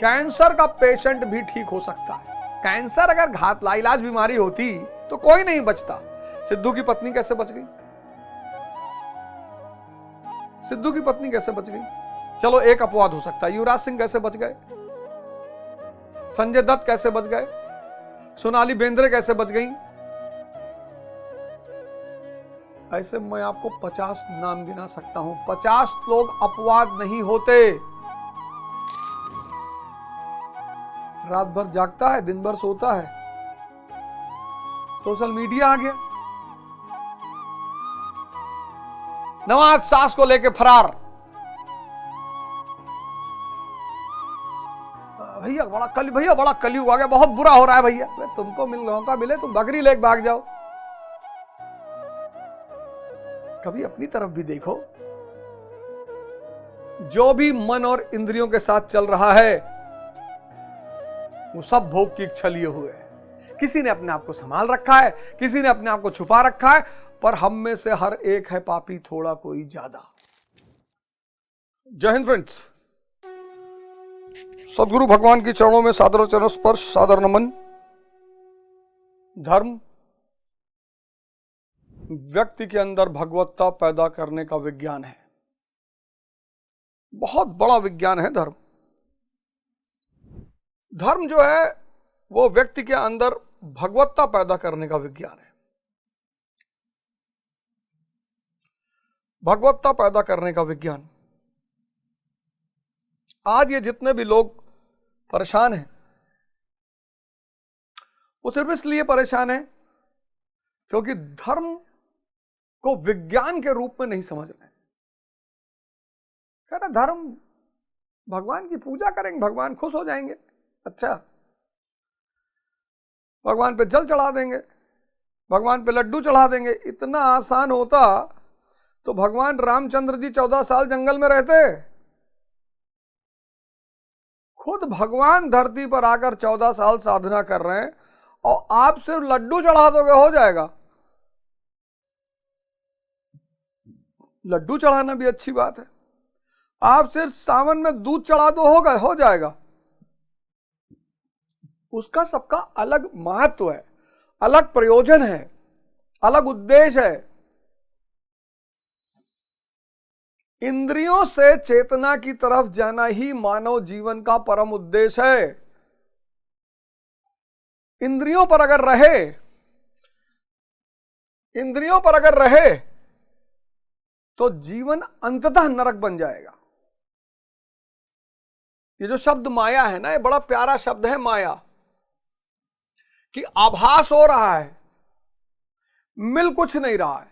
Cancer का patient भी ठीक हो सकता है। कैंसर अगर घात लाइलाज बीमारी होती तो कोई नहीं बचता। सिद्धू की पत्नी कैसे बच गई? सिद्धू की पत्नी कैसे बच गई? चलो एक अपवाद हो सकता है, युवराज सिंह कैसे बच गए? संजय दत्त कैसे बच गए? सोनाली बेंद्रे कैसे बच गई? ऐसे मैं आपको 50 नाम गिना सकता हूं। 50 लोग अपवाद नहीं होते। रात भर जागता है, दिन भर सोता है, सोशल मीडिया आ गया, नवाज सास को लेके फरार। भैया बड़ा कलयुग आ गया, बहुत बुरा हो रहा है भैया। तुमको मौका मिले तुम बकरी लेके भाग जाओ। कभी अपनी तरफ भी देखो। जो भी मन और इंद्रियों के साथ चल रहा है वो सब भोग की इच्छा लिए हुए है। किसी ने अपने आप को संभाल रखा है, किसी ने अपने आप को छुपा रखा है, पर हम में से हर एक है पापी, थोड़ा कोई ज्यादा। जय हिंद फ्रेंड्स। सदगुरु भगवान की चरणों में सादर चरण स्पर्श, सादर नमन। धर्म व्यक्ति के अंदर भगवत्ता पैदा करने का विज्ञान है। बहुत बड़ा विज्ञान है धर्म। धर्म जो है वो व्यक्ति के अंदर भगवत्ता पैदा करने का विज्ञान है। भगवत्ता पैदा करने का विज्ञान। आज ये जितने भी लोग परेशान हैं वो सिर्फ इसलिए परेशान हैं क्योंकि धर्म को विज्ञान के रूप में नहीं समझ रहे हैं। कह रहे धर्म, भगवान की पूजा करेंगे, भगवान खुश हो जाएंगे। अच्छा, भगवान पे जल चढ़ा देंगे, भगवान पे लड्डू चढ़ा देंगे। इतना आसान होता तो भगवान रामचंद्र जी 14 साल जंगल में रहते। खुद भगवान धरती पर आकर 14 साल साधना कर रहे हैं और आप सिर्फ लड्डू चढ़ा दोगे हो जाएगा। लड्डू चढ़ाना भी अच्छी बात है। आप सिर्फ सावन में दूध चढ़ा दो होगा, हो जाएगा। उसका सबका अलग महत्व है, अलग प्रयोजन है, अलग उद्देश्य है। इंद्रियों से चेतना की तरफ जाना ही मानव जीवन का परम उद्देश्य है। इंद्रियों पर अगर रहे तो जीवन अंततः नरक बन जाएगा। ये जो शब्द माया है ना, ये बड़ा प्यारा शब्द है माया, कि आभास हो रहा है, मिल कुछ नहीं रहा है।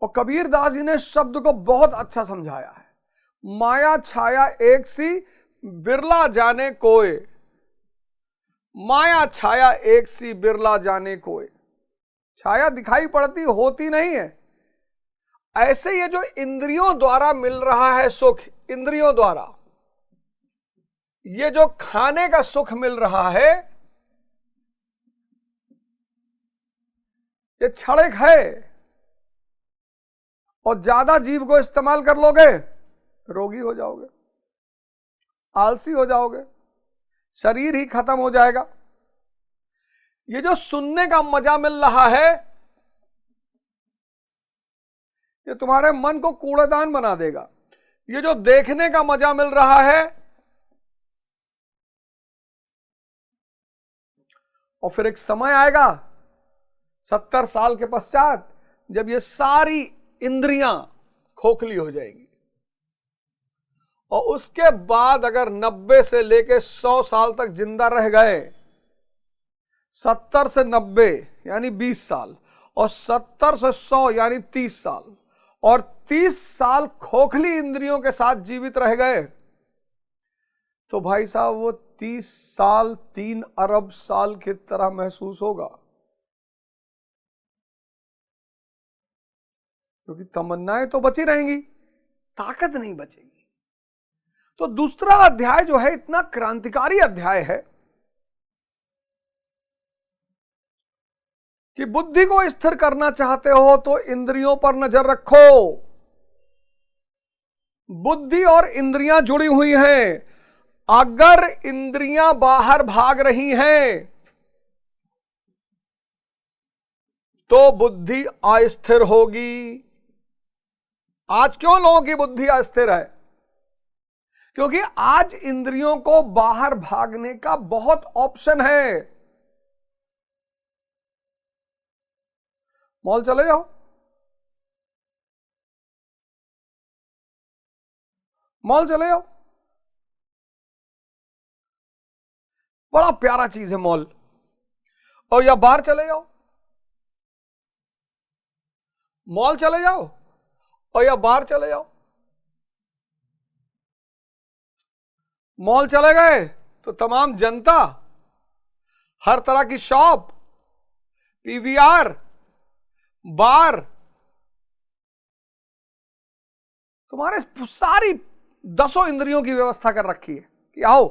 और कबीर दास जी ने शब्द को बहुत अच्छा समझाया है। माया छाया एक सी बिरला जाने कोय, माया छाया एक सी बिरला जाने कोय। छाया दिखाई पड़ती, होती नहीं है। ऐसे ये जो इंद्रियों द्वारा मिल रहा है सुख, इंद्रियों द्वारा ये जो खाने का सुख मिल रहा है, ये क्षणिक है। और ज्यादा जीभ को इस्तेमाल कर लोगे रोगी हो जाओगे, आलसी हो जाओगे, शरीर ही खत्म हो जाएगा। ये जो सुनने का मजा मिल रहा है ये तुम्हारे मन को कूड़ेदान बना देगा। ये जो देखने का मजा मिल रहा है, और फिर एक समय आएगा 70 साल के पश्चात जब ये सारी इंद्रियां खोखली हो जाएगी। और उसके बाद अगर 90 से लेके 100 साल तक जिंदा रह गए, 70 से 90 यानी 20 साल, और 70 से 100 यानी 30 साल, और 30 साल खोखली इंद्रियों के साथ जीवित रह गए, तो भाई साहब वो 30 साल 3 अरब साल की तरह महसूस होगा। क्योंकि तमन्नाएं तो बची रहेंगी, ताकत नहीं बचेगी। तो दूसरा अध्याय जो है इतना क्रांतिकारी अध्याय है कि बुद्धि को स्थिर करना चाहते हो तो इंद्रियों पर नजर रखो। बुद्धि और इंद्रियां जुड़ी हुई हैं। अगर इंद्रियां बाहर भाग रही हैं तो बुद्धि अस्थिर होगी। आज क्यों लोगों की बुद्धि अस्थिर है? क्योंकि आज इंद्रियों को बाहर भागने का बहुत ऑप्शन है। मॉल चले जाओ, मॉल चले जाओ, बड़ा प्यारा चीज है मॉल। और या बाहर चले जाओ, मॉल चले जाओ और या बाहर चले जाओ। मॉल चले गए तो तमाम जनता, हर तरह की शॉप, पीवीआर, बार, तुम्हारे सारी 10 इंद्रियों की व्यवस्था कर रखी है कि आओ।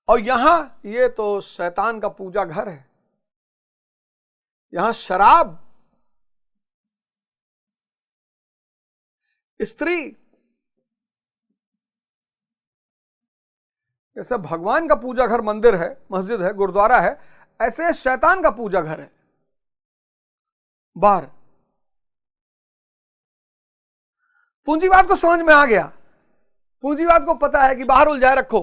और यहां ये तो शैतान का पूजा घर है। यहां शराब, स्त्री, जैसे भगवान का पूजा घर मंदिर है, मस्जिद है, गुरुद्वारा है, ऐसे शैतान का पूजा घर है बाहर। पूंजीवाद को समझ में आ गया, पूंजीवाद को पता है कि बाहर उलझाए रखो।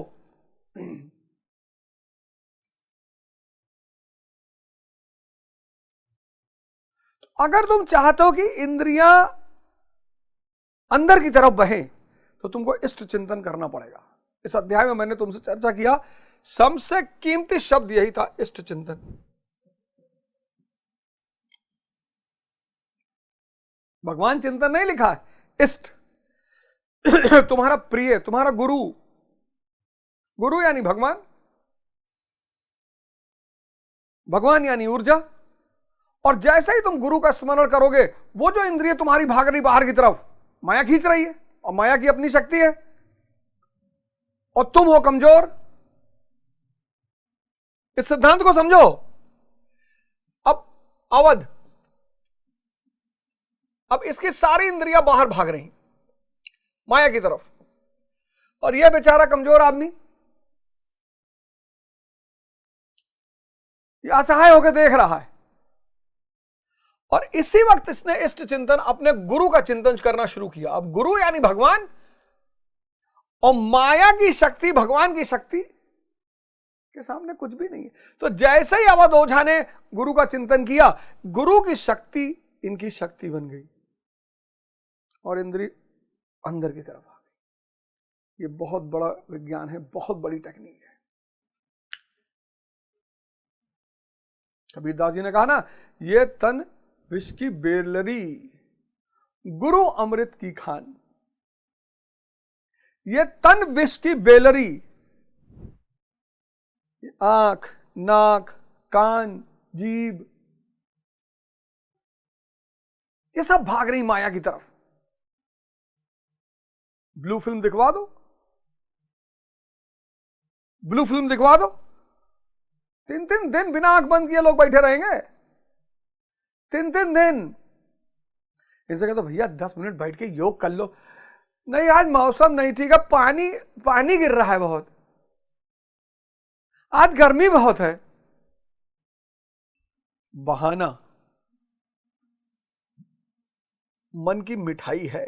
तो अगर तुम चाहते हो कि इंद्रियां अंदर की तरफ बहें तो तुमको इष्ट चिंतन करना पड़ेगा। इस अध्याय में मैंने तुमसे चर्चा किया, सबसे कीमती शब्द यही था, इष्ट चिंतन। भगवान चिंतन नहीं लिखा है, इष्ट। तुम्हारा प्रिय, तुम्हारा गुरु, गुरु यानी भगवान, भगवान यानी ऊर्जा। और जैसे ही तुम गुरु का स्मरण करोगे, वो जो इंद्रिय तुम्हारी भाग रही बाहर की तरफ, माया खींच रही है, और माया की अपनी शक्ति है, और तुम हो कमजोर। इस सिद्धांत को समझो। अब अवध, अब इसकी सारी इंद्रियां बाहर भाग रही माया की तरफ, और यह बेचारा कमजोर आदमी यह असहाय होकर देख रहा है। और इसी वक्त इसने इष्ट चिंतन, अपने गुरु का चिंतन करना शुरू किया। अब गुरु यानी भगवान, और माया की शक्ति भगवान की शक्ति के सामने कुछ भी नहीं है। तो जैसे ही अवध ओझा ने गुरु का चिंतन किया, गुरु की शक्ति इनकी शक्ति बन गई और इंद्रिय अंदर की तरफ आ गई। ये बहुत बड़ा विज्ञान है, बहुत बड़ी टेक्निक है। कबीरदास जी ने कहा ना, ये तन विष की बेलरी, गुरु अमृत की खान। ये तन विष की बेलरी, आंख, नाक, कान, जीभ, ये सब भाग रही माया की तरफ। ब्लू फिल्म दिखवा दो, ब्लू फिल्म दिखवा दो, 3-3 दिन बिना आंख बंद किए लोग बैठे रहेंगे, 3-3 दिन। इनसे कहते भैया 10 मिनट बैठ के योग कर लो। नहीं, आज मौसम नहीं ठीक है, पानी पानी गिर रहा है बहुत, आज गर्मी बहुत है। बहाना मन की मिठाई है,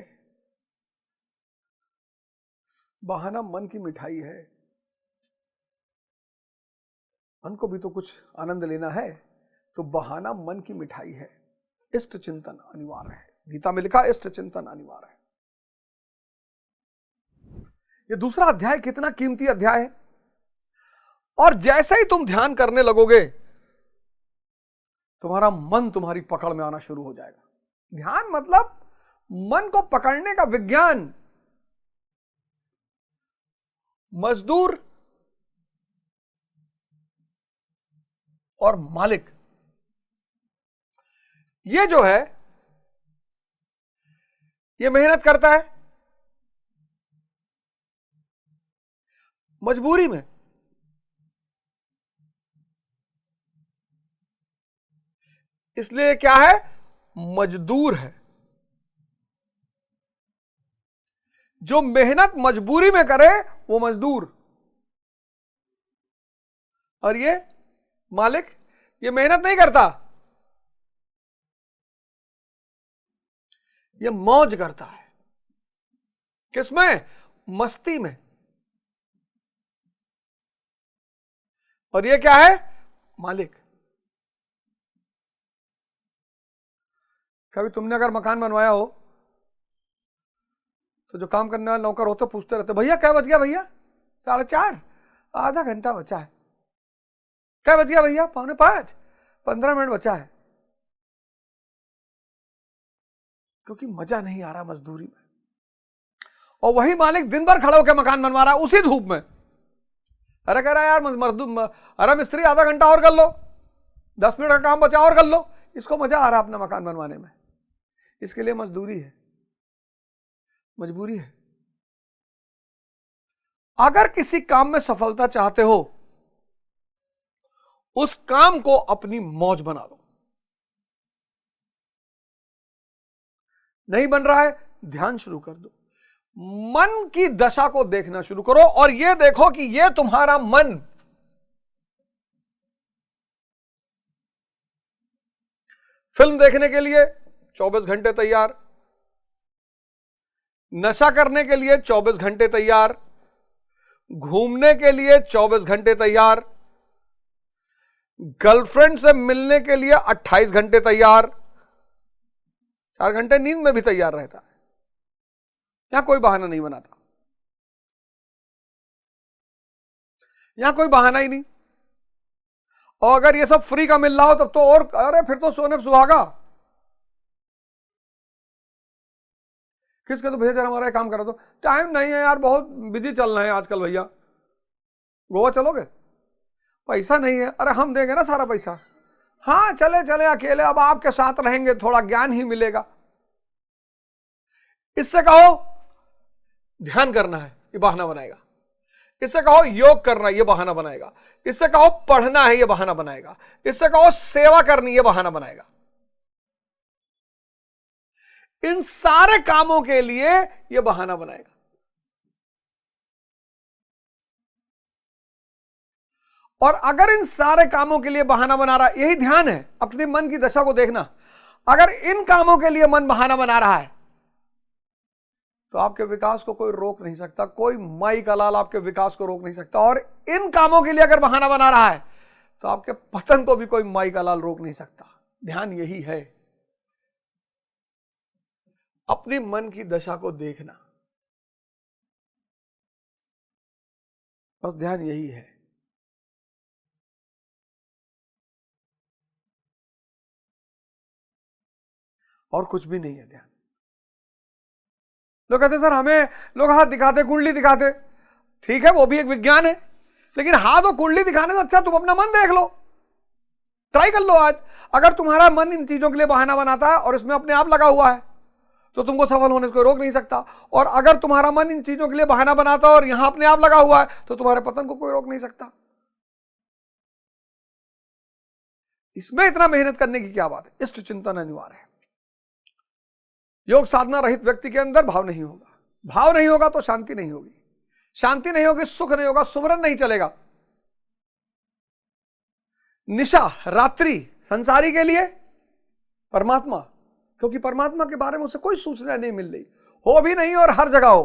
बहाना मन की मिठाई है। मन को भी तो कुछ आनंद लेना है, तो बहाना मन की मिठाई है। इष्ट चिंतन अनिवार्य है। गीता में लिखा इष्ट चिंतन अनिवार्य है। ये दूसरा अध्याय कितना कीमती अध्याय है। और जैसे ही तुम ध्यान करने लगोगे, तुम्हारा मन तुम्हारी पकड़ में आना शुरू हो जाएगा। ध्यान मतलब मन को पकड़ने का विज्ञान। मजदूर और मालिक, ये जो है, ये मेहनत करता है मजबूरी में, इसलिए क्या है, मजदूर है। जो मेहनत मजबूरी में करे वो मजदूर, और ये मालिक, ये मेहनत नहीं करता, ये मौज करता है। किसमें? मस्ती में। और ये क्या है? मालिक। कभी तुमने अगर मकान बनवाया हो तो जो काम करने वाले नौकर होते पूछते रहते, भैया क्या बच गया भैया? 4:30, आधा घंटा बचा है। क्या बच गया भैया? 4:45, 15 मिनट बचा है। क्योंकि मजा नहीं आ रहा मजदूरी में। और वही मालिक दिन भर खड़ा होकर मकान बनवा रहा है उसी धूप में। अरे कह रहा है यार मजदूर, अरे मिस्त्री आधा घंटा और कर लो, 10 मिनट का काम बचा और कर लो। इसको मजा आ रहा अपना मकान बनवाने में, इसके लिए मजदूरी है, मजबूरी है। अगर किसी काम में सफलता चाहते हो, उस काम को अपनी मौज बना लो। नहीं बन रहा है, ध्यान शुरू कर दो, मन की दशा को देखना शुरू करो और यह देखो कि यह तुम्हारा मन फिल्म देखने के लिए 24 घंटे तैयार, नशा करने के लिए 24 घंटे तैयार, घूमने के लिए 24 घंटे तैयार, गर्लफ्रेंड से मिलने के लिए 28 घंटे तैयार, 4 घंटे नींद में भी तैयार रहता है। यहां कोई बहाना नहीं बनाता, यहां कोई बहाना ही नहीं। और अगर ये सब फ्री का मिल रहा हो तब तो और, अरे फिर तो सोने पे सुहागा। किसके तो भैया जरा हमारा काम करा दो, टाइम नहीं है यार, बहुत बिजी चल रहे हैं आजकल भैया। गोवा चलोगे? पैसा नहीं है, अरे हम देंगे ना सारा पैसा। हाँ चले चले अकेले, अब आपके साथ रहेंगे थोड़ा ज्ञान ही मिलेगा। इससे कहो ध्यान करना है, ये बहाना बनाएगा। इससे कहो योग करना, ये बहाना बनाएगा। इससे कहो पढ़ना है, ये बहाना बनाएगा। इससे कहो सेवा करनी, ये बहाना बनाएगा। इन सारे कामों के लिए ये बहाना बनाएगा। और अगर इन सारे कामों के लिए बहाना बना रहा है, यही ध्यान है, अपने मन की दशा को देखना। अगर इन कामों के लिए मन बहाना बना रहा है तो आपके विकास को कोई रोक नहीं सकता, कोई माई का लाल आपके विकास को रोक नहीं सकता। और इन कामों के लिए अगर बहाना बना रहा है तो आपके पतन को भी कोई माई का लाल रोक नहीं सकता। ध्यान यही है, अपने मन की दशा को देखना, बस ध्यान यही है। और कुछ भी नहीं है ध्यान। लोग कहते सर हमें, लोग हाथ दिखाते, कुंडली दिखाते, ठीक है वो भी एक विज्ञान है, लेकिन हाथ और कुंडली दिखाने से अच्छा तुम अपना मन देख लो, ट्राई कर लो आज। अगर तुम्हारा मन इन चीजों के लिए बहाना बनाता है और इसमें अपने आप लगा हुआ है तो तुमको सफल होने से कोई रोक नहीं सकता। और अगर तुम्हारा मन इन चीजों के लिए बहाना बनाता है और यहां अपने आप लगा हुआ है तो तुम्हारे पतन को कोई रोक नहीं सकता। इसमें इतना मेहनत करने की क्या बात है? इष्ट चिंतन अनिवार्य है। योग साधना रहित व्यक्ति के अंदर भाव नहीं होगा, भाव नहीं होगा तो शांति नहीं होगी, शांति नहीं होगी सुख नहीं होगा, सुमरन नहीं चलेगा। निशा रात्रि संसारी के लिए, परमात्मा, क्योंकि परमात्मा के बारे में उसे कोई सूचना नहीं मिल रही, हो भी नहीं और हर जगह हो,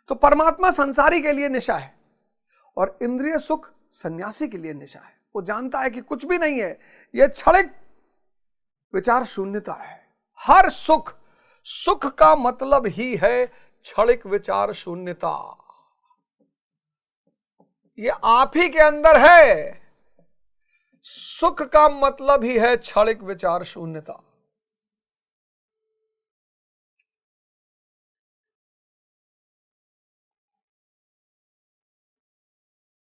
तो परमात्मा संसारी के लिए निशा है। और इंद्रिय सुख सन्यासी के लिए निशा है। वो जानता है कि कुछ भी नहीं है, यह क्षणिक विचार शून्यता है। हर सुख, सुख का मतलब ही है क्षणिक विचार शून्यता। ये आप ही के अंदर है। सुख का मतलब ही है क्षणिक विचार शून्यता।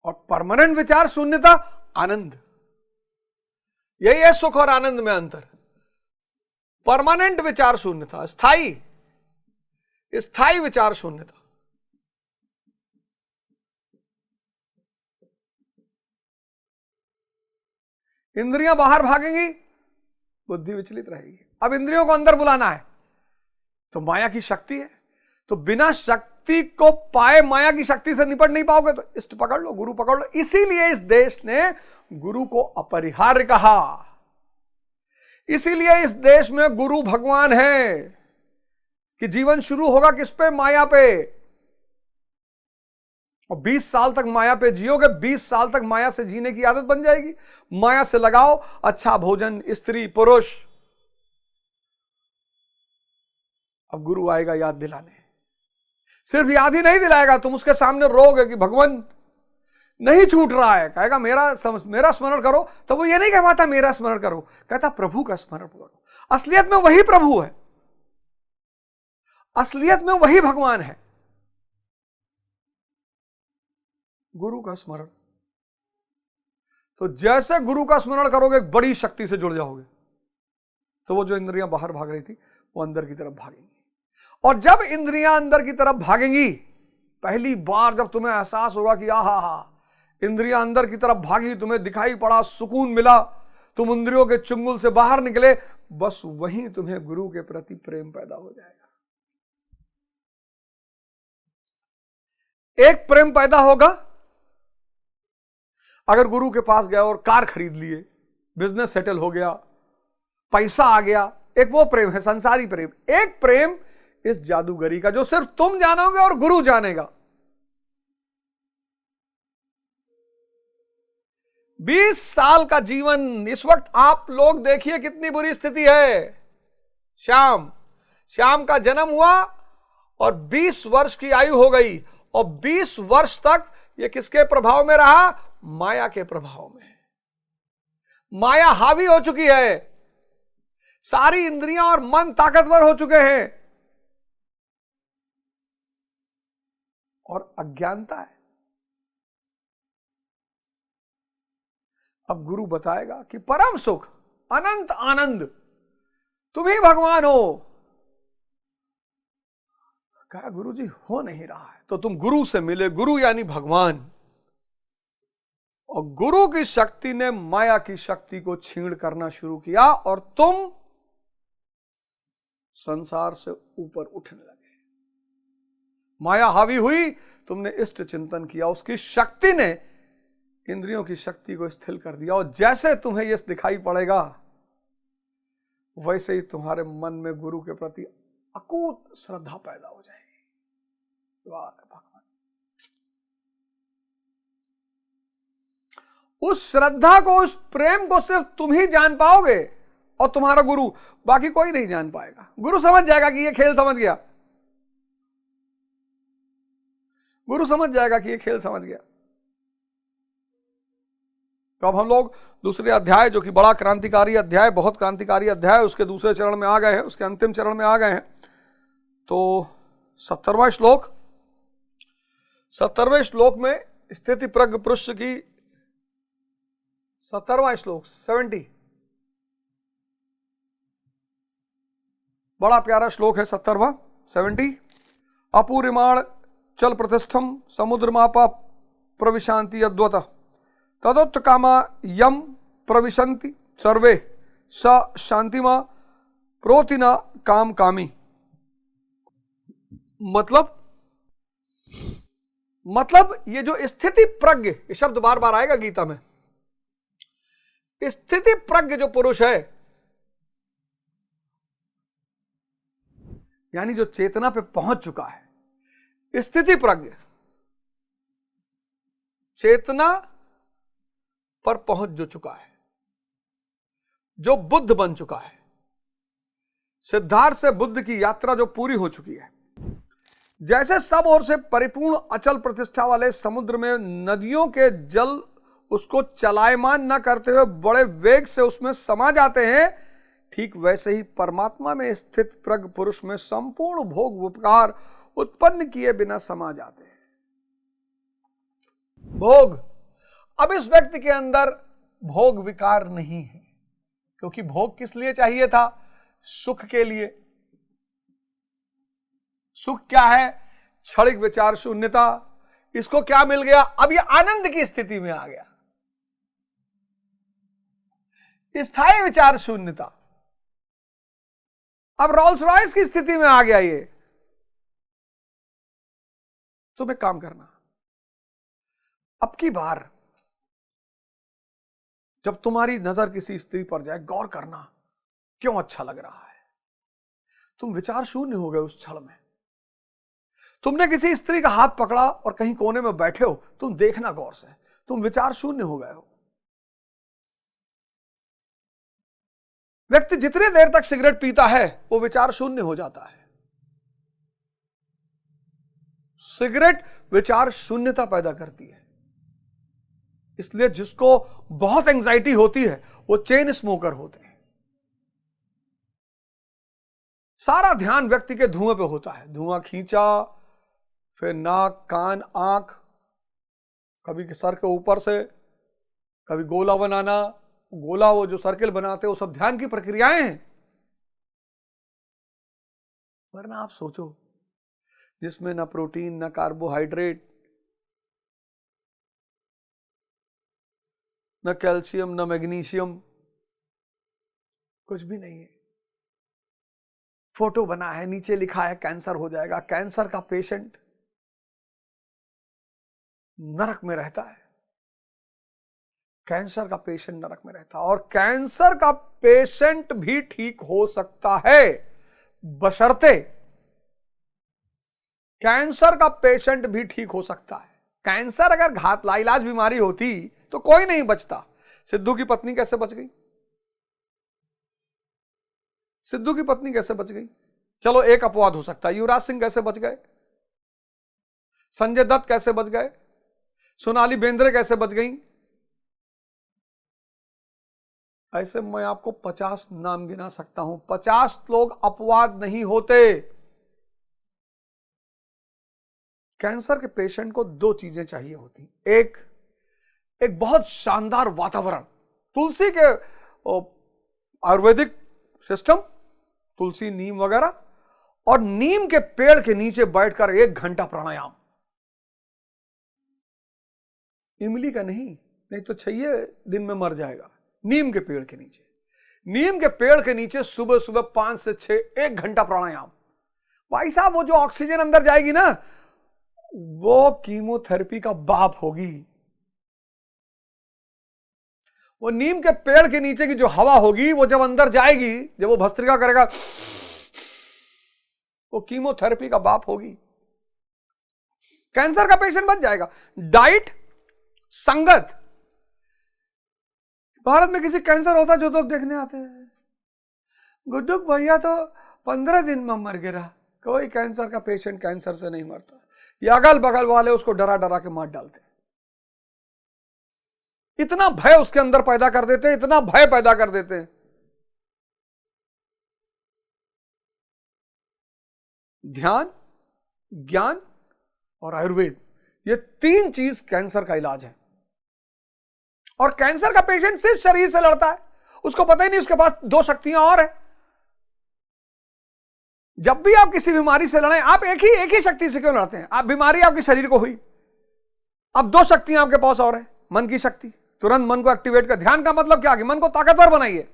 और परमानेंट विचार शून्यता आनंद। यही है सुख और आनंद में अंतर। परमानेंट विचार शून्यता, स्थायी, स्थायी विचार शून्यता। इंद्रियां बाहर भागेंगी, बुद्धि विचलित रहेगी। अब इंद्रियों को अंदर बुलाना है तो माया की शक्ति है, तो बिना शक्ति को पाए माया की शक्ति से निपट नहीं पाओगे, तो इष्ट पकड़ लो, गुरु पकड़ लो। इसीलिए इस देश ने गुरु को अपरिहार्य कहा। इसीलिए इस देश में गुरु भगवान है कि जीवन शुरू होगा किस पे? माया पे। और 20 साल तक माया पे जियोगे, 20 साल तक माया से जीने की आदत बन जाएगी। माया से लगाओ अच्छा भोजन, स्त्री, पुरुष। अब गुरु आएगा याद दिलाने। सिर्फ याद ही नहीं दिलाएगा, तुम उसके सामने रोगे कि भगवान नहीं छूट रहा है, कहेगा मेरा स्मरण करो, तो वो ये नहीं कहता मेरा स्मरण करो, कहता प्रभु का स्मरण करो। असलियत में वही प्रभु है, असलियत में वही भगवान है। गुरु का स्मरण, तो जैसे गुरु का स्मरण करोगे एक बड़ी शक्ति से जुड़ जाओगे, तो वो जो इंद्रियां बाहर भाग रही थी वो अंदर की तरफ भागेंगी। और जब इंद्रियां अंदर की तरफ भागेंगी, पहली बार जब तुम्हें एहसास होगा कि आहा इंद्रियां अंदर की तरफ भागी, तुम्हें दिखाई पड़ा, सुकून मिला, तुम इंद्रियों के चुंगल से बाहर निकले, बस वहीं तुम्हें गुरु के प्रति प्रेम पैदा हो जाएगा। एक प्रेम पैदा होगा अगर गुरु के पास गया और कार खरीद लिए, बिजनेस सेटल हो गया, पैसा आ गया, एक वो प्रेम है संसारी प्रेम। एक प्रेम इस जादूगरी का जो सिर्फ तुम जानोगे और गुरु जानेगा। 20 साल का जीवन, इस वक्त आप लोग देखिए कितनी बुरी स्थिति है। श्याम का जन्म हुआ और 20 वर्ष की आयु हो गई, और 20 वर्ष तक ये किसके प्रभाव में रहा? माया के प्रभाव में। माया हावी हो चुकी है, सारी इंद्रियां और मन ताकतवर हो चुके हैं, और अज्ञानता है। अब गुरु बताएगा कि परम सुख, अनंत आनंद, तुम ही भगवान हो। कहा गुरु जी हो नहीं रहा है, तो तुम गुरु से मिले। गुरु यानी भगवान, और गुरु की शक्ति ने माया की शक्ति को छीण करना शुरू किया, और तुम संसार से ऊपर उठने लगे। माया हावी हुई, तुमने इष्ट चिंतन किया, उसकी शक्ति ने इंद्रियों की शक्ति को स्थिर कर दिया, और जैसे तुम्हें यह दिखाई पड़ेगा वैसे ही तुम्हारे मन में गुरु के प्रति अकूत श्रद्धा पैदा हो जाएगी। वाह भगवान, उस श्रद्धा को, उस प्रेम को सिर्फ तुम ही जान पाओगे, और तुम्हारा गुरु, बाकी कोई नहीं जान पाएगा। गुरु समझ जाएगा कि ये खेल समझ गया, गुरु समझ जाएगा कि ये खेल समझ गया। तो अब हम लोग दूसरे अध्याय, जो कि बड़ा क्रांतिकारी अध्याय, बहुत क्रांतिकारी अध्याय, उसके दूसरे चरण में आ गए हैं, उसके अंतिम चरण में आ गए हैं। तो 70वां श्लोक, 70वें श्लोक में स्थिति प्रज्ञ पुरुष की, 70वां श्लोक 70, बड़ा प्यारा श्लोक है 70वां 70। अपूर्यमाण चल प्रतिष्ठम समुद्रमापा प्रविशांति अद्वत तदोत्त कामा यम प्रविशंति सर्वे स शांतिमा प्रोतिना काम कामी। मतलब ये जो स्थिति प्रज्ञ, ये शब्द बार बार आएगा गीता में। स्थिति प्रज्ञ जो पुरुष है, यानी जो चेतना पे पहुंच चुका है, स्थिति प्रज्ञ, चेतना पर पहुंच जो चुका है, जो बुद्ध बन चुका है, सिद्धार्थ से बुद्ध की यात्रा जो पूरी हो चुकी है। जैसे सब ओर से परिपूर्ण अचल प्रतिष्ठा वाले समुद्र में नदियों के जल उसको चलायमान न करते हुए बड़े वेग से उसमें समा जाते हैं, ठीक वैसे ही परमात्मा में स्थित प्रज्ञ पुरुष में संपूर्ण भोग विकार उत्पन्न किए बिना समा जाते हैं। भोग, अब इस व्यक्ति के अंदर भोग विकार नहीं है, क्योंकि भोग किस लिए चाहिए था? सुख के लिए। सुख क्या है? क्षणिक विचार शून्यता। इसको क्या मिल गया? अब ये आनंद की स्थिति में आ गया, स्थायी विचार शून्यता। अब रोल्स रॉयस की स्थिति में आ गया ये। तुम एक काम करना, अब की बार जब तुम्हारी नजर किसी स्त्री पर जाए, गौर करना क्यों अच्छा लग रहा है। तुम विचार शून्य हो गए उस क्षण में। तुमने किसी स्त्री का हाथ पकड़ा और कहीं कोने में बैठे हो, तुम देखना गौर से, तुम विचार शून्य हो गए हो। व्यक्ति जितनी देर तक सिगरेट पीता है वो विचार शून्य हो जाता है। सिगरेट विचार शून्यता पैदा करती है। इसलिए जिसको बहुत एंजाइटी होती है वो चेन स्मोकर होते हैं। सारा ध्यान व्यक्ति के धुएं पे होता है। धुआं खींचा, फिर नाक, कान, आंख, कभी सर के ऊपर से, कभी गोला बनाना, गोला वो जो सर्किल बनाते हैं वो सब ध्यान की प्रक्रियाएं हैं। वरना आप सोचो, जिसमें ना प्रोटीन, ना कार्बोहाइड्रेट, ना कैल्शियम, ना मैग्नीशियम, कुछ भी नहीं है। फोटो बना है, नीचे लिखा है कैंसर हो जाएगा। कैंसर का पेशेंट नरक में रहता है। कैंसर का पेशेंट नरक में रहता है। और कैंसर का पेशेंट भी ठीक हो सकता है, बशर्ते कैंसर का पेशेंट भी ठीक हो सकता है। कैंसर अगर घात लाइलाज बीमारी होती तो कोई नहीं बचता। सिद्धू की पत्नी कैसे बच गई? सिद्धू की पत्नी कैसे बच गई? चलो एक अपवाद हो सकता है। युवराज सिंह कैसे बच गए? संजय दत्त कैसे बच गए? सोनाली बेंद्रे कैसे बच गई? ऐसे मैं आपको 50 नाम गिना सकता हूं। 50 लोग अपवाद नहीं होते। कैंसर के पेशेंट को दो चीजें चाहिए होती। एक बहुत शानदार वातावरण, तुलसी के आयुर्वेदिक सिस्टम, तुलसी, नीम वगैरह, और नीम के पेड़ के नीचे बैठकर 1 घंटा प्राणायाम। इमली का नहीं तो 6 दिन में मर जाएगा। नीम के पेड़ के नीचे, नीम के पेड़ के नीचे सुबह सुबह 5 से 6 1 घंटा प्राणायाम। भाई साहब, वो जो ऑक्सीजन अंदर जाएगी ना, वो कीमोथेरेपी का बाप होगी। वो नीम के पेड़ के नीचे की जो हवा होगी, वो जब अंदर जाएगी, जब वो भस्त्रिका करेगा, वो कीमोथेरेपी का बाप होगी। कैंसर का पेशेंट बच जाएगा। डाइट, संगत। भारत में किसी कैंसर होता जो लोग देखने आते हैं, गुड्डू भैया तो 15 दिन में मर गिरा। कोई कैंसर का पेशेंट कैंसर से नहीं मरता। ये अगल बगल वाले उसको डरा डरा के मार डालते। इतना भय उसके अंदर पैदा कर देते, इतना भय पैदा कर देते हैं। ध्यान, ज्ञान और आयुर्वेद, ये 3 चीज कैंसर का इलाज है। और कैंसर का पेशेंट सिर्फ शरीर से लड़ता है, उसको पता ही नहीं उसके पास 2 शक्तियां और है। जब भी आप किसी बीमारी से लड़ें, आप एक ही शक्ति से क्यों लड़ते हैं? आप बीमारी आपके शरीर को हुई, अब 2 शक्तियां आपके पास और है। मन की शक्ति, तुरंत मन को एक्टिवेट कर। ध्यान का मतलब क्या? कि मन को ताकतवर बनाइए।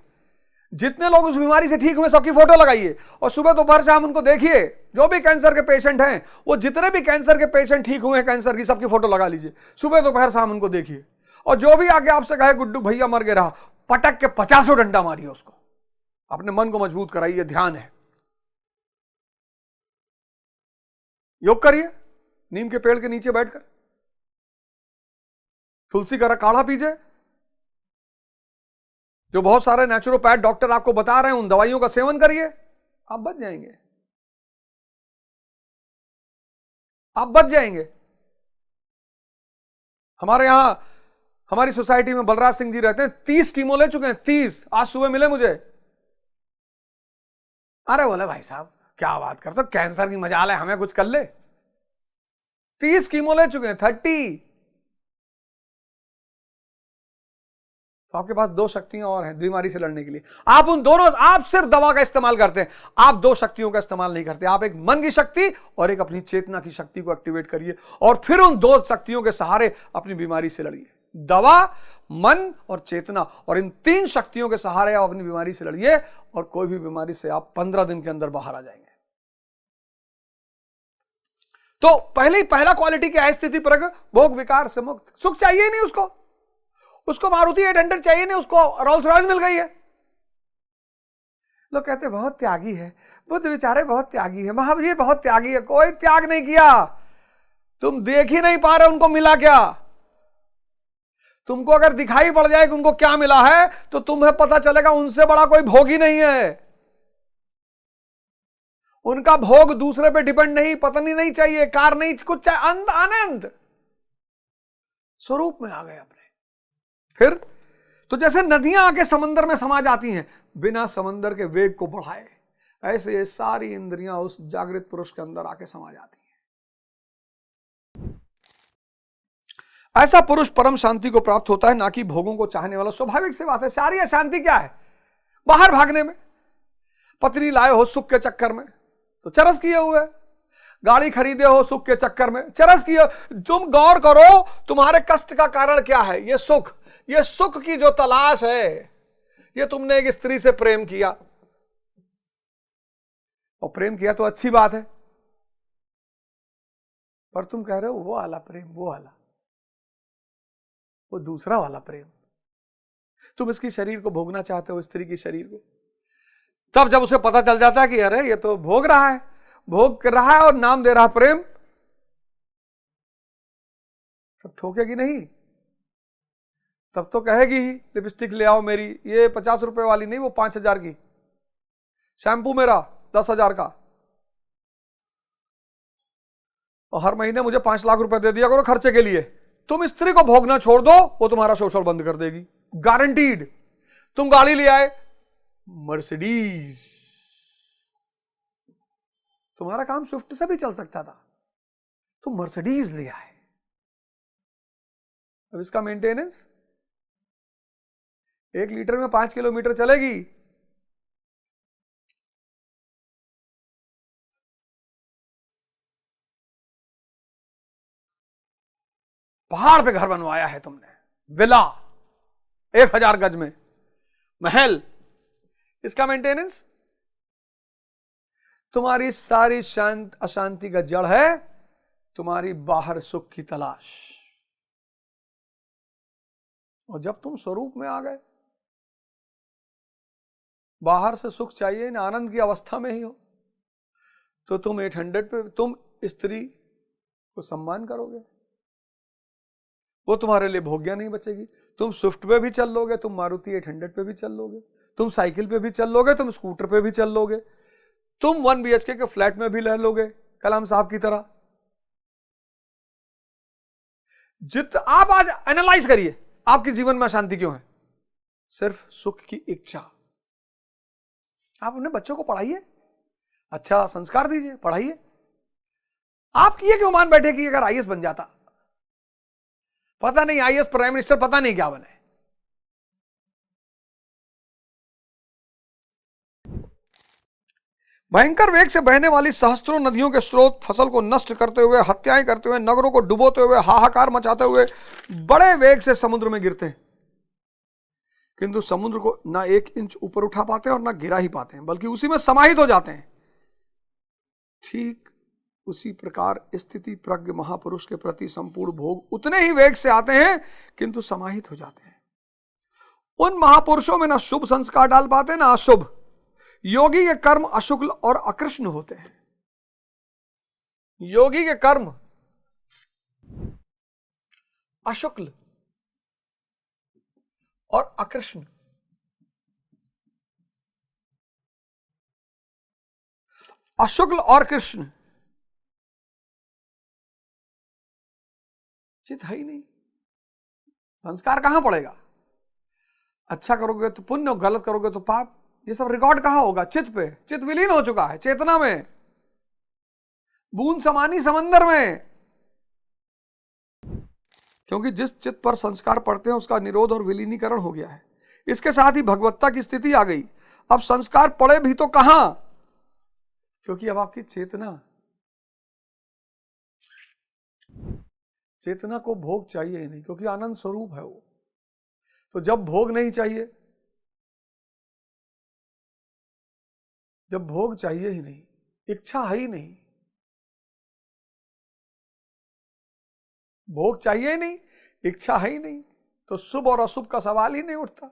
जितने लोग उस बीमारी से ठीक हुए सबकी फोटो लगाइए और सुबह दोपहर शाम उनको देखिए। जो भी कैंसर के पेशेंट हैं, वो जितने भी कैंसर के पेशेंट ठीक हुए हैं कैंसर की, सबकी फोटो लगा लीजिए। सुबह दोपहर शाम उनको देखिए। और जो भी आगे आपसे कहे गुड्डू भैया मर गया, पटक के 50 डंडा मारिए उसको। अपने मन को मजबूत कराइए। ध्यान है, योग करिए, नीम के पेड़ के नीचे बैठकर तुलसी का काढ़ा पीजिए। जो बहुत सारे नेचुरोपैथ डॉक्टर आपको बता रहे हैं, उन दवाइयों का सेवन करिए, आप बच जाएंगे। आप बच जाएंगे। हमारे यहां, हमारी सोसाइटी में बलराज सिंह जी रहते हैं, 30 कीमो ले चुके हैं। 30 आज सुबह मिले मुझे। अरे बोले भाई साहब क्या बात करते हो, कैंसर की मजाल है, हमें कुछ कर ले। 30 कीमो ले चुके हैं, 30। तो आपके पास 2 शक्तियां और हैं बीमारी से लड़ने के लिए। आप उन दोनों, आप सिर्फ दवा का इस्तेमाल करते हैं, आप 2 शक्तियों का इस्तेमाल नहीं करते। आप एक मन की शक्ति और एक अपनी चेतना की शक्ति को एक्टिवेट करिए और फिर उन 2 शक्तियों के सहारे अपनी बीमारी से लड़िए। दवा, मन और चेतना, और इन 3 शक्तियों के सहारे आप अपनी बीमारी से लड़िए और कोई भी बीमारी से आप 15 दिन के अंदर बाहर आ जाएंगे। तो पहला क्वालिटी क्या है? स्थिति परक, भोग विकार से मुक्त। सुख चाहिए नहीं उसको, उसको मारुति 800 चाहिए नहीं, उसको रोल्स रॉयस मिल गई है। लोग कहते हैं बहुत त्यागी है, बुद्ध बेचारे बहुत त्यागी है, महावीर बहुत त्यागी है। कोई त्याग नहीं किया, तुम देख ही नहीं पा रहे उनको मिला क्या। तुमको अगर दिखाई पड़ जाए कि उनको क्या मिला है तो तुम्हें पता चलेगा उनसे बड़ा कोई भोग ही नहीं है। उनका भोग दूसरे पे डिपेंड नहीं, पत्नी नहीं चाहिए, कार नहीं, कुछ चाहिए, आनंद स्वरूप में आ गए अपने। फिर तो जैसे नदियां आके समंदर में समा जाती हैं बिना समंदर के वेग को बढ़ाए, ऐसे ये सारी इंद्रियां उस जागृत पुरुष के अंदर आके समा जाती हैं। ऐसा पुरुष परम शांति को प्राप्त होता है, ना कि भोगों को चाहने वाला। स्वाभाविक सी बात है, सारी अशांति क्या है? बाहर भागने में। पत्नी लाए हो सुख के चक्कर में तो चरस किए हुए, गाड़ी खरीदे हो सुख के चक्कर में, चरस किए। तुम गौर करो तुम्हारे कष्ट का कारण क्या है? ये सुख। ये सुख की जो तलाश है, ये तुमने एक स्त्री से प्रेम किया, और प्रेम किया तो अच्छी बात है, पर तुम कह रहे हो वो वाला प्रेम, वो वाला, वो दूसरा वाला प्रेम। तुम इसकी शरीर को भोगना चाहते हो, स्त्री की शरीर को। तब जब उसे पता चल जाता है कि अरे ये तो भोग रहा है, भोग कर रहा है और नाम दे रहा प्रेम, तब ठोकेगी नहीं? तब तो कहेगी ही लिपस्टिक ले आओ मेरी, ये 50 रुपए वाली नहीं, वो 5000 की, शैम्पू मेरा 10,000 का, और हर महीने मुझे 5 लाख रुपए दे दिया करो खर्चे के लिए। तुम स्त्री को भोगना छोड़ दो, वो तुम्हारा शोषण बंद कर देगी, गारंटीड। तुम गाड़ी ले आए मर्सिडीज, तुम्हारा काम स्विफ्ट से भी चल सकता था, तुम मर्सिडीज ले आए। अब इसका मेंटेनेंस 1 लीटर में 5 किलोमीटर चलेगी। पहाड़ पे घर बनवाया है तुमने, विला 1000 गज में, महल, इसका मेंटेनेंस? तुम्हारी सारी शांत अशांति का जड़ है तुम्हारी बाहर सुख की तलाश। और जब तुम स्वरूप में आ गए, बाहर से सुख चाहिए ना, आनंद की अवस्था में ही हो, तो तुम 800 पे तुम स्त्री को सम्मान करोगे, वो तुम्हारे लिए भोग्या नहीं बचेगी। तुम स्विफ्ट पे भी चल लोगे, तुम मारुति 800 पे भी चल लोगे, तुम साइकिल पे भी चल लोगे, तुम स्कूटर पे भी चल लोगे, तुम 1 BHK के फ्लैट में भी रह लोगे कलाम साहब की तरह। आप आज एनालाइज करिए आपके जीवन में अशांति क्यों है? सिर्फ सुख की इच्छा। आप अपने बच्चों को पढ़ाइए, अच्छा संस्कार दीजिए, पढ़ाइए। आप ये क्यों मान बैठे कि अगर IAS बन जाता, पता नहीं IAS प्राइम मिनिस्टर पता नहीं क्या बने। भयंकर वेग से बहने वाली सहस्त्रों नदियों के स्रोत फसल को नष्ट करते हुए, हत्याएं करते हुए, नगरों को डुबोते हुए, हाहाकार मचाते हुए बड़े वेग से समुद्र में गिरते हैं, किंतु समुद्र को ना 1 इंच ऊपर उठा पाते हैं और ना गिरा ही पाते हैं, बल्कि उसी में समाहित हो जाते हैं। ठीक उसी प्रकार स्थिति प्रज्ञ महापुरुष के प्रति संपूर्ण भोग उतने ही वेग से आते हैं किंतु समाहित हो जाते हैं। उन महापुरुषों में ना शुभ संस्कार डाल पाते ना अशुभ। योगी के कर्म अशुक्ल और अकृष्ण होते हैं। योगी के कर्म अशुक्ल और अकृष्ण। अशुक्ल और कृष्ण चित है ही नहीं। संस्कार कहां पड़ेगा? अच्छा करोगे तो पुण्य, गलत करोगे तो पाप। ये सब रिकॉर्ड कहां होगा? चित्त पे। चित्त विलीन हो चुका है चेतना में, बूंद समानी समंदर में। क्योंकि जिस चित्त पर संस्कार पड़ते हैं उसका निरोध और विलीनीकरण हो गया है। इसके साथ ही भगवत्ता की स्थिति आ गई। अब संस्कार पड़े भी तो कहां, क्योंकि अब आपकी चेतना को भोग चाहिए ही नहीं, क्योंकि आनंद स्वरूप है वो। तो जब भोग नहीं चाहिए, जब भोग चाहिए ही नहीं, इच्छा है ही नहीं, भोग चाहिए ही नहीं, इच्छा है ही नहीं, तो शुभ और अशुभ का सवाल ही नहीं उठता।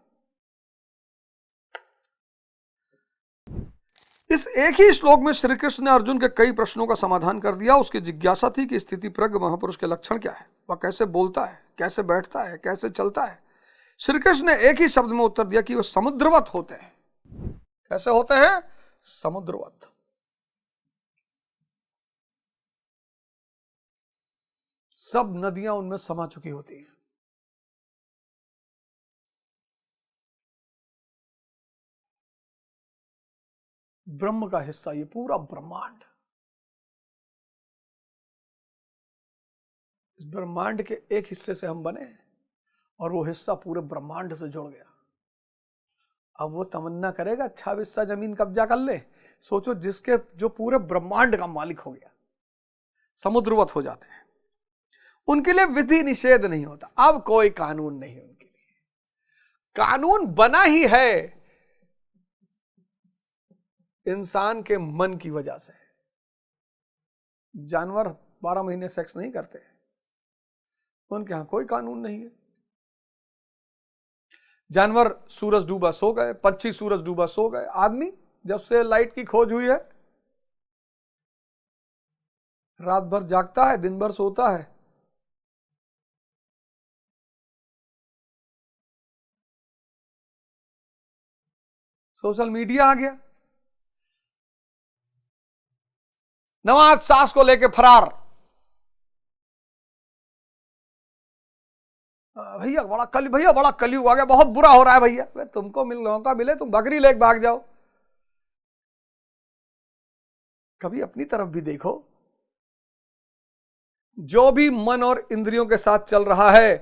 इस एक ही श्लोक में श्री कृष्ण ने अर्जुन के कई प्रश्नों का समाधान कर दिया। उसकी जिज्ञासा थी कि स्थिति प्रज्ञ महापुरुष के लक्षण क्या है, वह कैसे बोलता है, कैसे बैठता है, कैसे चलता है। श्री कृष्ण ने एक ही शब्द में उत्तर दिया कि वह समुद्रवत होते हैं। कैसे होते हैं? समुद्रवत। सब नदियां उनमें समा चुकी होती हैं। ब्रह्म का हिस्सा ये पूरा ब्रह्मांड, इस ब्रह्मांड के एक हिस्से से हम बने और वो हिस्सा पूरे ब्रह्मांड से जुड़ गया। अब वो तमन्ना करेगा 26 हिस्सा जमीन कब्जा कर ले। सोचो, जिसके जो पूरे ब्रह्मांड का मालिक हो गया, समुद्रवत हो जाते हैं। उनके लिए विधि निषेध नहीं होता। अब कोई कानून नहीं उनके लिए। कानून बना ही है इंसान के मन की वजह से। जानवर 12 महीने सेक्स नहीं करते, उनके यहां कोई कानून नहीं है। जानवर सूरज डूबा सो गए, पक्षी सूरज डूबा सो गए। आदमी जब से लाइट की खोज हुई है, रात भर जागता है, दिन भर सोता है। सोशल मीडिया आ गया, नवाज सास को लेके फरार। भैया बड़ा कलयुग आ गया, बहुत बुरा हो रहा है भैया। तुमको मौका मिले तुम बकरी लेके भाग जाओ। कभी अपनी तरफ भी देखो। जो भी मन और इंद्रियों के साथ चल रहा है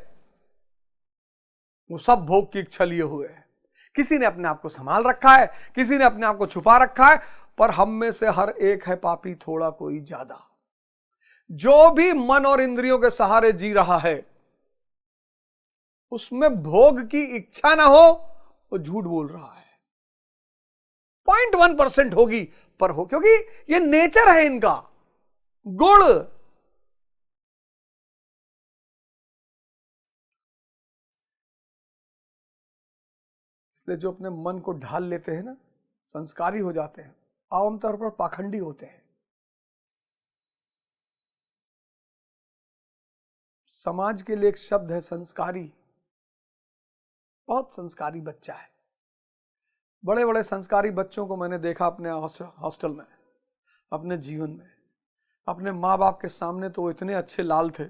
वो सब भोग की इच्छा लिए हुए है। किसी ने अपने आप को संभाल रखा है, किसी ने अपने आप को छुपा रखा है, पर हम में से हर एक है पापी, थोड़ा कोई ज्यादा। जो भी मन और इंद्रियों के सहारे जी रहा है, उसमें भोग की इच्छा ना हो, वो झूठ बोल रहा है। 0.1% होगी पर हो, क्योंकि ये नेचर है इनका, गुण। इसलिए जो अपने मन को ढाल लेते हैं ना, संस्कारी हो जाते हैं, आमतौर पर पाखंडी होते हैं। समाज के लिए एक शब्द है संस्कारी। बहुत संस्कारी बच्चा है। बड़े बड़े संस्कारी बच्चों को मैंने देखा अपने हॉस्टल में, अपने जीवन में। अपने माँ बाप के सामने तो वो इतने अच्छे लाल थे,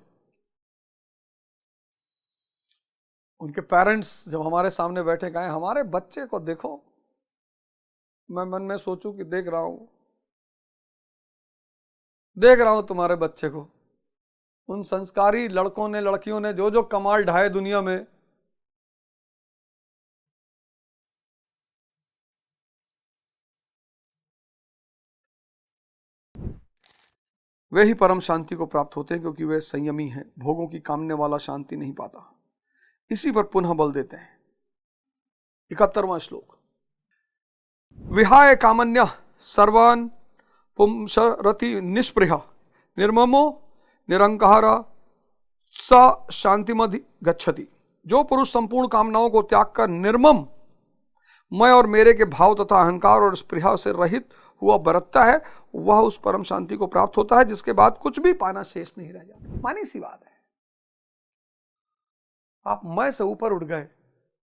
उनके पेरेंट्स जब हमारे सामने बैठे कहे हमारे बच्चे को देखो, मैं मन में सोचूं कि देख रहा हूं तुम्हारे बच्चे को। उन संस्कारी लड़कों ने, लड़कियों ने जो जो कमाल ढाए दुनिया में, वे ही परम शांति को प्राप्त होते हैं, क्योंकि वे संयमी हैं। भोगों की कामने वाला शांति नहीं पाता। इसी पर पुनः बल देते हैं। 71वां श्लोक। विहाय कामन्य सर्वान् पुंसरति निष्पृह निर्ममो निरंकार स शांतिमधि गच्छति। जो पुरुष संपूर्ण कामनाओं को त्याग कर निर्मम, मैं और मेरे के भाव तथा अहंकार और स्पृहा से रहित हुआ बरतता है, वह उस परम शांति को प्राप्त होता है, जिसके बाद कुछ भी पाना शेष नहीं रह जाता। मानी सी बात है। आप मैं से ऊपर उठ गए,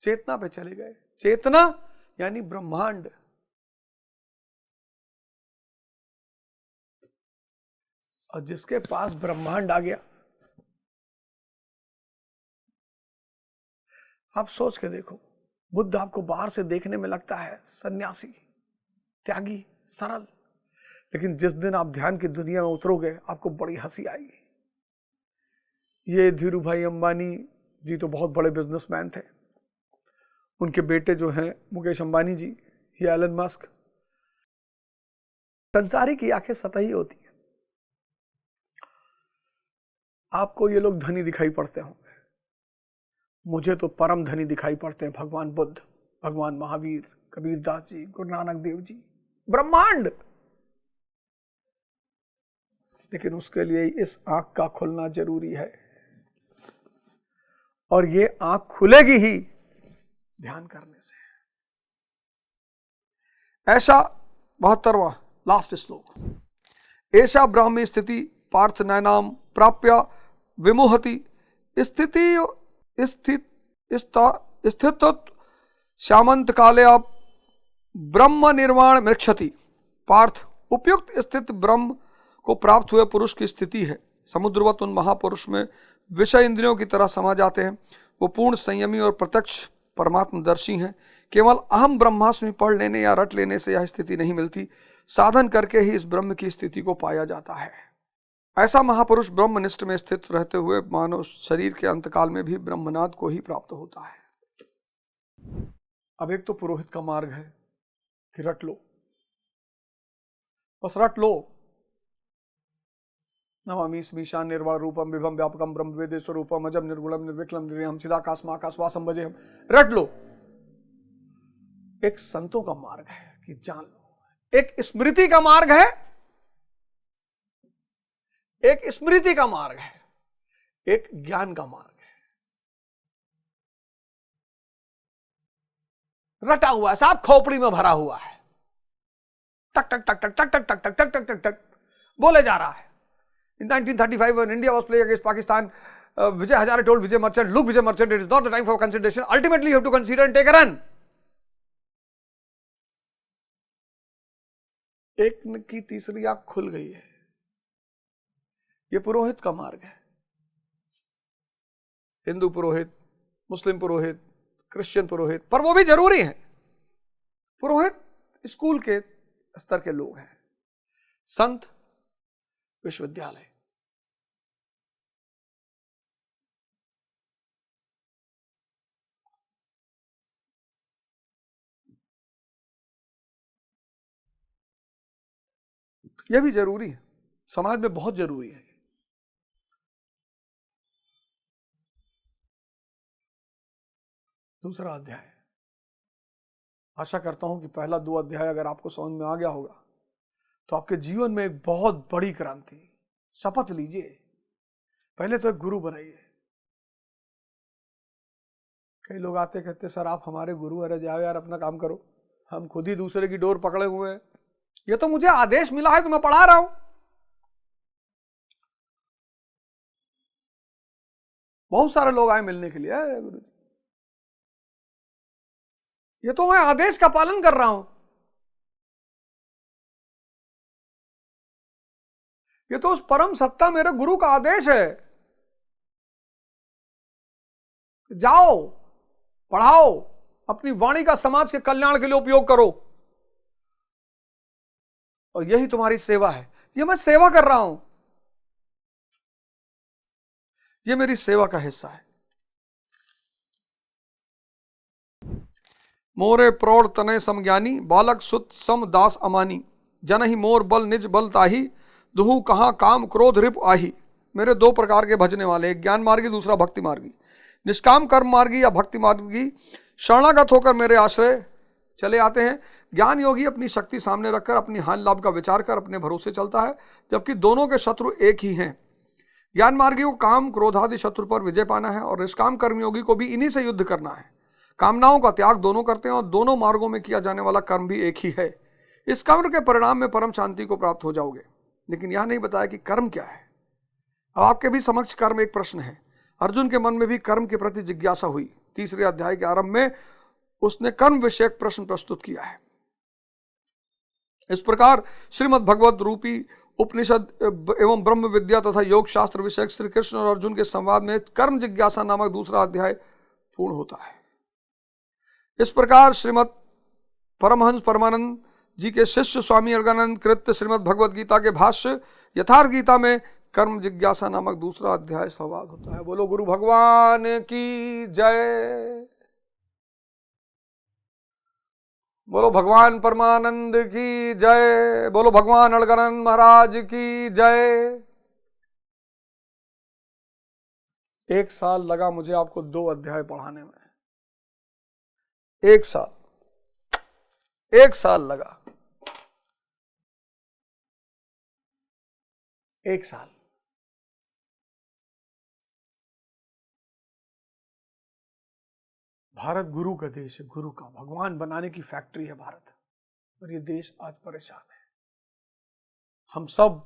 चेतना पे चले गए। चेतना यानी ब्रह्मांड। और जिसके पास ब्रह्मांड आ गया, आप सोच के देखो। बुद्ध आपको बाहर से देखने में लगता है सन्यासी, त्यागी, सरल, लेकिन जिस दिन आप ध्यान की दुनिया में उतरोगे, आपको बड़ी हंसी आएगी। ये धीरू भाई अंबानी जी तो बहुत बड़े बिजनेसमैन थे। उनके बेटे जो हैं मुकेश अंबानी जी, ये एलन मस्क। संसारी की आंखें सतही होती हैं। आपको ये लोग धनी दिखाई पड़ते होंगे, मुझे तो परम धनी दिखाई पड़ते हैं भगवान बुद्ध, भगवान महावीर, कबीरदास जी, गुरु नानक देव जी, ब्रह्मांड। लेकिन उसके लिए इस आंख का खुलना जरूरी है। और ये आंख खुलेगी ही ध्यान करने से। ऐसा 72वां लास्ट श्लोक, ऐसा ब्राह्मी स्थिति पार्थ नैनाम प्राप्य विमुहति स्थिति स्थित श्यामंत काले आप ब्रह्म निर्वाण मृक्षति। पार्थ, उपयुक्त स्थित ब्रह्म को प्राप्त हुए पुरुष की स्थिति है। समुद्रवत उन महापुरुष में विषय इंद्रियों की तरह समा जाते हैं। वो पूर्ण संयमी और प्रत्यक्ष परमात्मदर्शी हैं। केवल अहम ब्रह्मास्मि पढ़ लेने या रट लेने से यह स्थिति नहीं मिलती, साधन करके ही इस ब्रह्म की स्थिति को पाया जाता है। ऐसा महापुरुष ब्रह्मनिष्ठ में स्थित रहते हुए मानव शरीर के अंतकाल में भी ब्रह्मनाद को ही प्राप्त होता है। अब एक तो पुरोहित का मार्ग है कि रट लो, बस रट लो, नमामि स्मीशान निर्वाण रूपम विभम व्यापकम ब्रह्म वेदे स्वरूपम अजम निर्गुणम निर्विक्लम निर्हम चिदाकाशमाकाश वासम भजे हम, रट लो। एक संतों का मार्ग है कि जान लो, एक स्मृति का मार्ग है, एक स्मृति का मार्ग है, एक ज्ञान का मार्ग है। रटा हुआ है, साहब खोपड़ी में भरा हुआ है, टक टक टक टक टक टक टक टक टक टक टक बोले जा रहा है। In 1935, when India was playing against Pakistan, Vijay Hazare told Vijay Merchant, "Look, Vijay Merchant, it is not the time for consideration. Ultimately, you have to consider and take a run." एक की तीसरी आंख खुल गई है। ये पुरोहित का मार्ग है। हिंदू पुरोहित, मुस्लिम पुरोहित, क्रिश्चियन पुरोहित, पर वो भी जरूरी है। पुरोहित स्कूल के स्तर के लोग हैं, संत विश्वविद्यालय। यह भी जरूरी है, समाज में बहुत जरूरी है। दूसरा अध्याय, आशा करता हूं कि पहला 2 अध्याय अगर आपको समझ में आ गया होगा तो आपके जीवन में एक बहुत बड़ी क्रांति। शपथ लीजिए, पहले तो एक गुरु बनाइए। कई लोग आते कहते सर आप हमारे गुरु, अरे जाओ यार अपना काम करो, हम खुद ही दूसरे की डोर पकड़े हुए हैं। ये तो मुझे आदेश मिला है तो मैं पढ़ा रहा हूं। बहुत सारे लोग आए मिलने के लिए, गुरु जी ये तो मैं आदेश का पालन कर रहा हूं, ये तो उस परम सत्ता मेरे गुरु का आदेश है, जाओ पढ़ाओ, अपनी वाणी का समाज के कल्याण के लिए उपयोग करो, और यही तुम्हारी सेवा है। ये मैं सेवा कर रहा हूं, ये मेरी सेवा का हिस्सा है। मोरे प्रौढ़ तनय समज्ञानी, बालक सुत सम दास अमानी, जन ही मोर बल निज बल ताही, दुहु कहां काम क्रोध रिप आही। मेरे 2 प्रकार के भजने वाले, एक ज्ञान मार्गी, दूसरा भक्ति मार्गी। निष्काम कर्म मार्गी या भक्ति मार्गी शरणागत होकर मेरे आश्रय चले आते हैं। ज्ञान योगी अपनी शक्ति सामने रखकर अपनी हानि लाभ का विचार कर अपने भरोसे चलता है, जबकि दोनों के शत्रु एक ही हैं। ज्ञान मार्गी को काम क्रोधादि शत्रु पर विजय पाना है और निष्काम कर्मयोगी को भी इन्हीं से युद्ध करना है। कामनाओं का त्याग दोनों करते हैं और दोनों मार्गों में किया जाने वाला कर्म भी एक ही है। इस कर्म के परिणाम में परम शांति को प्राप्त हो जाओगे। लेकिन यह नहीं बताया कि कर्म क्या है। अब आपके भी समक्ष कर्म एक प्रश्न है। अर्जुन के मन में भी कर्म के प्रति जिज्ञासा हुई। 3रे अध्याय के आरंभ में उसने कर्म विषयक प्रश्न प्रस्तुत किया है। इस प्रकार श्रीमद् भगवत रूपी उपनिषद एवं ब्रह्म विद्या तथा योग शास्त्र विषयक श्री कृष्ण और अर्जुन के संवाद में कर्म जिज्ञासा नामक दूसरा अध्याय पूर्ण होता है। इस प्रकार श्रीमद् परमहंस परमानंद जी के शिष्य स्वामी अलगानंद कृत श्रीमद् भगवद गीता के भाष्य यथार्थ गीता में कर्म जिज्ञासा नामक दूसरा अध्याय संवाद होता है। बोलो गुरु भगवान की जय, बोलो भगवान परमानंद की जय, बोलो भगवान अलगानंद महाराज की जय। 1 साल लगा मुझे आपको 2 अध्याय पढ़ाने में, 1 साल लगा, 1 साल। भारत गुरु का देश है, गुरु का, भगवान बनाने की फैक्ट्री है भारत, और ये देश आज परेशान है। हम सब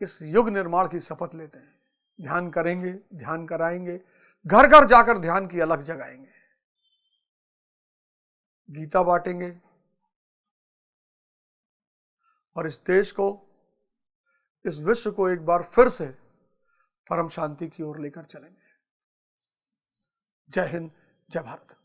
इस युग निर्माण की शपथ लेते हैं, ध्यान करेंगे, ध्यान कराएंगे, घर घर जाकर ध्यान की अलग जगाएंगे, गीता बांटेंगे और इस देश को, इस विश्व को एक बार फिर से परम शांति की ओर लेकर चलेंगे। जय हिंद, जय भारत।